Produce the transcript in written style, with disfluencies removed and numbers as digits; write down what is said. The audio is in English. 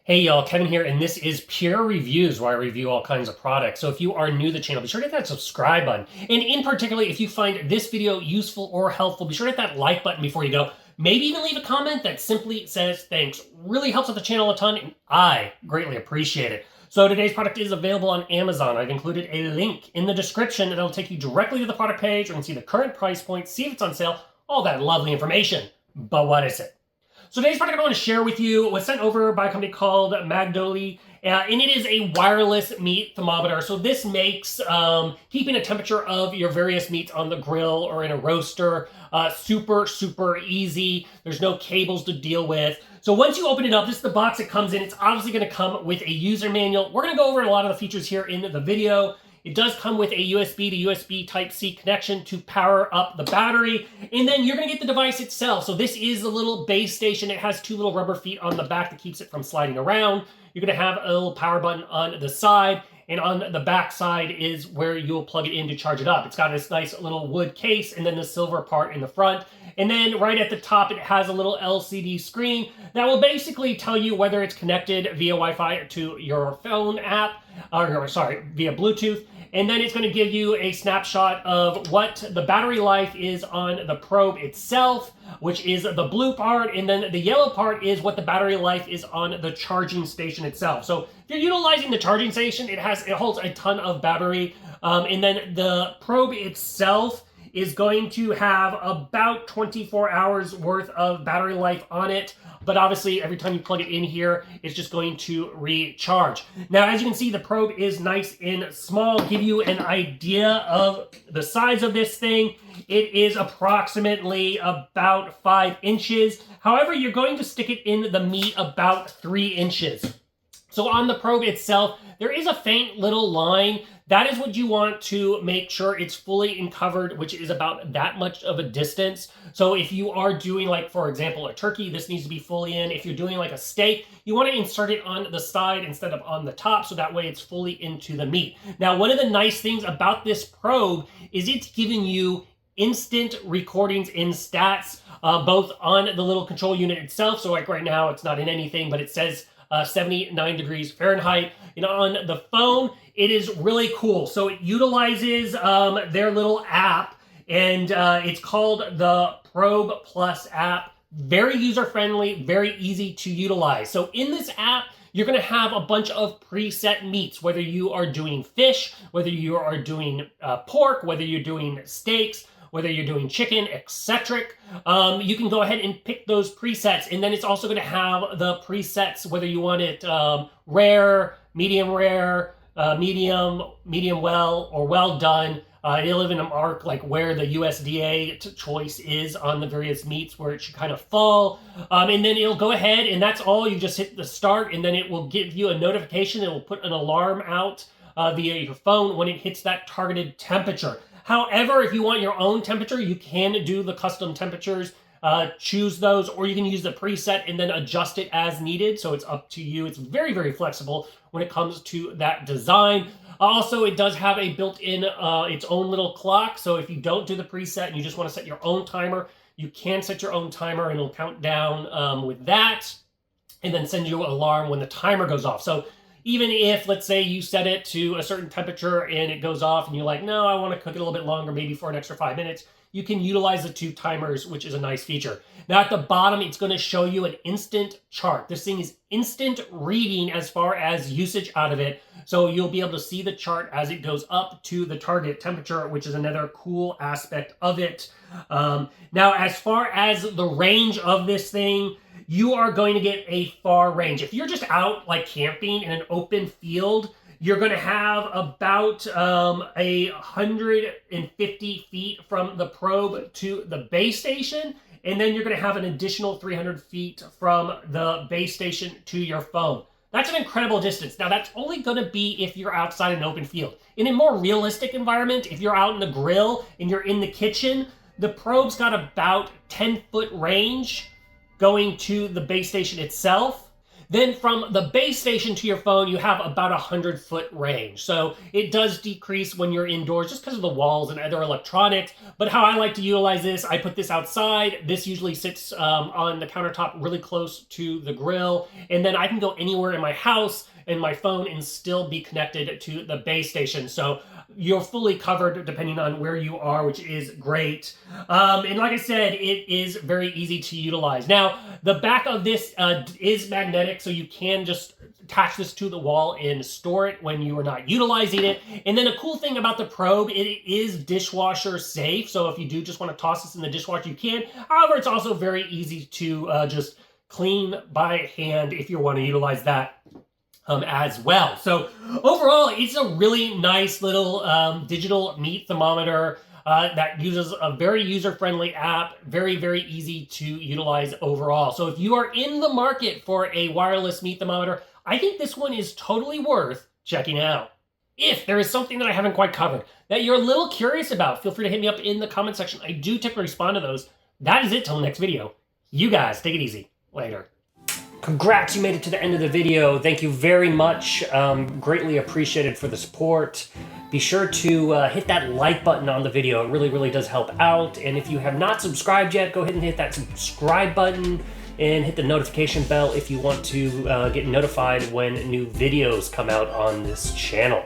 Hey y'all, Kevin here, and this is Pure Reviews, where I review all kinds of products. So if you are new to the channel, be sure to hit that subscribe button. And in particular, if you find this video useful or helpful, be sure to hit that like button before you go. Maybe even leave a comment that simply says thanks. Really helps out the channel a ton, and I greatly appreciate it. So today's product is available on Amazon. I've included a link in the description that'll take you directly to the product page, where you can see the current price point, see if it's on sale, all that lovely information. But what is it? So today's product I want to share with you was sent over by a company called Magodey, and it is a wireless meat thermometer. So this makes keeping a temperature of your various meats on the grill or in a roaster super easy. There's no cables to deal with. So once you open it up, this is the box it comes in. It's obviously going to come with a user manual. We're going to go over a lot of the features here in the video. It does come with a USB to USB Type-C connection to power up the battery. And then you're going to get the device itself. So this is a little base station. It has two little rubber feet on the back that keeps it from sliding around. You're going to have a little power button on the side. And on the back side is where you'll plug it in to charge it up. It's got this nice little wood case and then the silver part in the front. And then right at the top, it has a little LCD screen that will basically tell you whether it's connected via Wi-Fi to your phone app, or sorry, via Bluetooth. And then it's going to give you a snapshot of what the battery life is on the probe itself, which is the blue part. And then the yellow part is what the battery life is on the charging station itself. So if you're utilizing the charging station, it holds a ton of battery. And then the probe itself is going to have about 24 hours worth of battery life on it. But obviously, every time you plug it in here, it's just going to recharge. Now, as you can see, the probe is nice and small. Give you an idea of the size of this thing. It is approximately about 5 inches. However, you're going to stick it in the meat about 3 inches. So on the probe itself, there is a faint little line. That is what you want to make sure it's fully uncovered, which is about that much of a distance. So if you are doing, like, for example, a turkey, this needs to be fully in. If you're doing like a steak, you want to insert it on the side instead of on the top, so that way it's fully into the meat. Now, one of the nice things about this probe is it's giving you instant recordings in stats, both on the little control unit itself. So like right now, it's not in anything, but it says 79 degrees Fahrenheit. You know, on the phone, it is really cool. So it utilizes their little app, and it's called the Probe Plus app. Very user-friendly, very easy to utilize. So in this app, you're going to have a bunch of preset meats, whether you are doing fish, whether you are doing pork, whether you're doing steaks, whether you're doing chicken, etc. You can go ahead and pick those presets, and then it's also going to have the presets, whether you want it rare, medium, medium well, or well done. It'll even mark like where the USDA choice is on the various meats, where it should kind of fall. And then it'll go ahead, and that's all. You just hit the start, and then it will give you a notification. It will put an alarm out via your phone when it hits that targeted temperature. However, if you want your own temperature, you can do the custom temperatures, choose those, or you can use the preset and then adjust it as needed. So it's up to you. It's very flexible when it comes to that design. Also, it does have a built-in its own little clock. So if you don't do the preset and you just want to set your own timer, you can set your own timer and it'll count down with that and then send you an alarm when the timer goes off. So even if, let's say, you set it to a certain temperature and it goes off and you're like, no, I want to cook it a little bit longer, maybe for an extra 5 minutes, you can utilize the two timers, which is a nice feature. Now at the bottom, it's going to show you an instant chart. This thing is instant reading as far as usage out of it. So you'll be able to see the chart as it goes up to the target temperature, which is another cool aspect of it. Now, as far as the range of this thing, you are going to get a far range. If you're just out like camping in an open field, you're going to have about 150 feet from the probe to the base station. And then you're going to have an additional 300 feet from the base station to your phone. That's an incredible distance. Now, that's only going to be if you're outside an open field. In a more realistic environment, if you're out in the grill and you're in the kitchen, the probe's got about 10-foot range going to the base station itself. Then from the base station to your phone, you have about 100-foot range. So it does decrease when you're indoors just because of the walls and other electronics. But how I like to utilize this, I put this outside. This usually sits on the countertop really close to the grill. And then I can go anywhere in my house and my phone and still be connected to the base station. So you're fully covered depending on where you are, which is great. And like I said, it is very easy to utilize. Now, the back of this is magnetic, so you can just attach this to the wall and store it when you are not utilizing it. And then a cool thing about the probe, it is dishwasher safe. So if you do just want to toss this in the dishwasher, you can. However, it's also very easy to just clean by hand if you want to utilize that as well. So overall, it's a really nice little digital meat thermometer that uses a very user-friendly app, very, very easy to utilize overall. So if you are in the market for a wireless meat thermometer, I think this one is totally worth checking out. If there is something that I haven't quite covered that you're a little curious about, feel free to hit me up in the comment section. I do typically respond to those. That is it till the next video. You guys, take it easy. Later. Congrats, you made it to the end of the video. Thank you very much. Greatly appreciated for the support. Be sure to hit that like button on the video. It really, really does help out. And if you have not subscribed yet, go ahead and hit that subscribe button and hit the notification bell if you want to get notified when new videos come out on this channel.